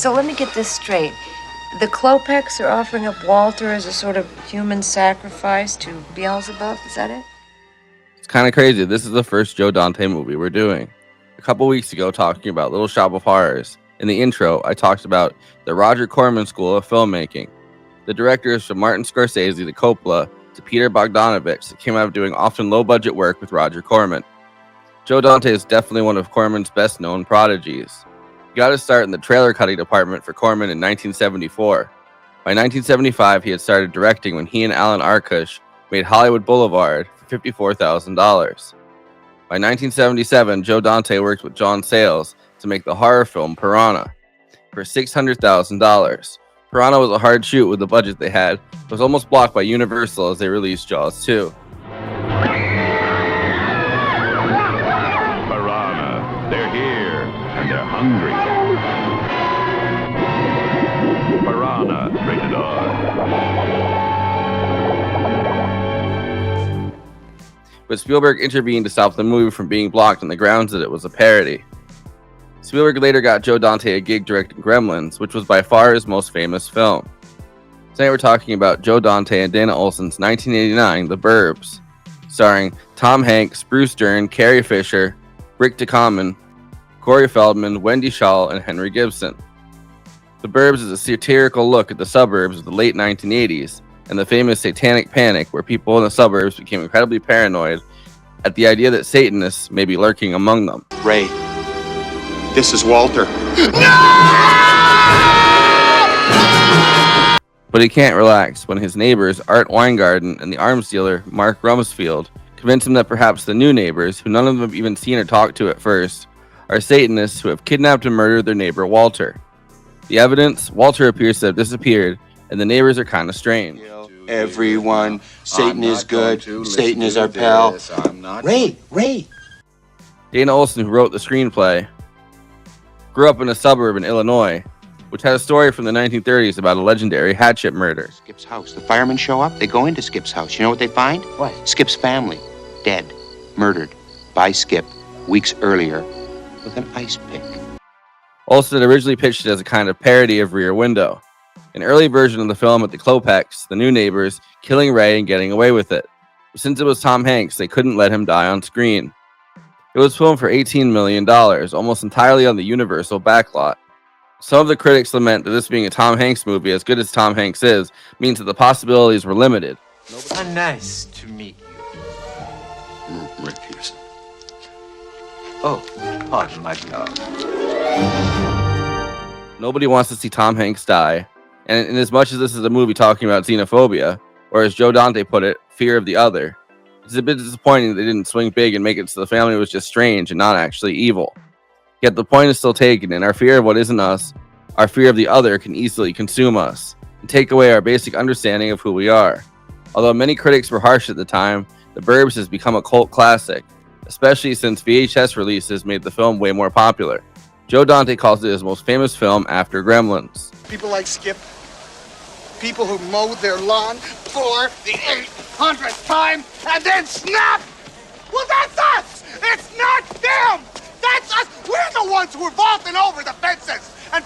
So let me get this straight. The Klopeks are offering up Walter as a sort of human sacrifice to Beelzebub, is that it? It's kind of crazy. This is the first Joe Dante movie we're doing. A couple weeks ago, talking about Little Shop of Horrors. In the intro, I talked about the Roger Corman School of Filmmaking. The directors from Martin Scorsese to Coppola to Peter Bogdanovich that came out of doing often low-budget work with Roger Corman. Joe Dante is definitely one of Corman's best-known prodigies. He got his start in the trailer cutting department for Corman in 1974. By 1975, he had started directing when he and Alan Arkush made Hollywood Boulevard for $54,000. By 1977, Joe Dante worked with John Sayles to make the horror film Piranha for $600,000. Piranha was a hard shoot with the budget they had, but was almost blocked by Universal as they released Jaws 2. Piranha, they're here, and they're hungry. Piranha, rated R. But Spielberg intervened to stop the movie from being blocked on the grounds that it was a parody. Spielberg later got Joe Dante a gig directing Gremlins, which was by far his most famous film. Tonight we're talking about Joe Dante and Dana Olsen's 1989 The Burbs, starring Tom Hanks, Bruce Dern, Carrie Fisher, Rick DeCommon, Corey Feldman, Wendy Schaal, and Henry Gibson. The Burbs is a satirical look at the suburbs of the late 1980s and the famous Satanic Panic, where people in the suburbs became incredibly paranoid at the idea that Satanists may be lurking among them. Ray, this is Walter. But he can't relax when his neighbors Art Weingarten and the arms dealer Mark Rumsfeld convince him that perhaps the new neighbors, who none of them have even seen or talked to at first, are Satanists who have kidnapped and murdered their neighbor Walter. The evidence, Walter appears to have disappeared, and the neighbors are kind of strange. Everyone, Satan is good, Satan is our pal. Ray! Dana Olsen, who wrote the screenplay, grew up in a suburb in Illinois, which had a story from the 1930s about a legendary hatchet murder. Skip's house. The firemen show up, they go into Skip's house. You know what they find? What? Skip's family, dead, murdered by Skip weeks earlier with an ice pick. Olsen had originally pitched it as a kind of parody of Rear Window, an early version of the film with the Klopeks, the new neighbors, killing Ray and getting away with it. But since it was Tom Hanks, they couldn't let him die on screen. It was filmed for $18 million, almost entirely on the Universal backlot. Some of the critics lament that this being a Tom Hanks movie, as good as Tom Hanks is, means that the possibilities were limited. Nice to meet you. Ray Peterson. Oh, pardon my dog. Nobody wants to see Tom Hanks die, and in as much as this is a movie talking about xenophobia, or as Joe Dante put it, fear of the other, it's a bit disappointing that they didn't swing big and make it so the family was just strange and not actually evil. Yet the point is still taken, and our fear of what isn't us, our fear of the other, can easily consume us and take away our basic understanding of who we are. Although many critics were harsh at the time, The Burbs has become a cult classic, especially since VHS releases made the film way more popular. Joe Dante calls it his most famous film after Gremlins. People like Skip, people who mowed their lawn for the 800th time and then snap! Well, that's us! It's not them! That's us! We're the ones who are vaulting over the fences!